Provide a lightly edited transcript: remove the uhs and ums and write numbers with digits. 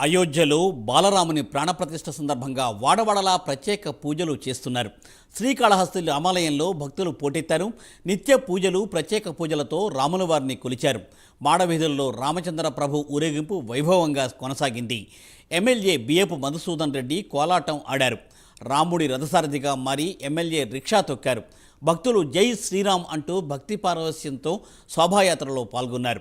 అయోధ్యలో బాలరాముని ప్రాణప్రతిష్ఠ సందర్భంగా వాడవాడలా ప్రత్యేక పూజలు చేస్తున్నారు. శ్రీకాళహస్తి రామాలయంలో భక్తులు పోటెత్తారు. నిత్య పూజలు, ప్రత్యేక పూజలతో రాముల వారిని కొలిచారు. మాడవీధుల్లో రామచంద్ర ప్రభు ఊరేగింపు వైభవంగా కొనసాగింది. ఎమ్మెల్యే బియ్యపు మధుసూదన్ రెడ్డి కోలాటం ఆడారు. రాముడి రథసారథిగా మారి ఎమ్మెల్యే రిక్షా తొక్కారు. భక్తులు జై శ్రీరామ్ అంటూ భక్తి పారవస్యంతో శోభాయాత్రలో పాల్గొన్నారు.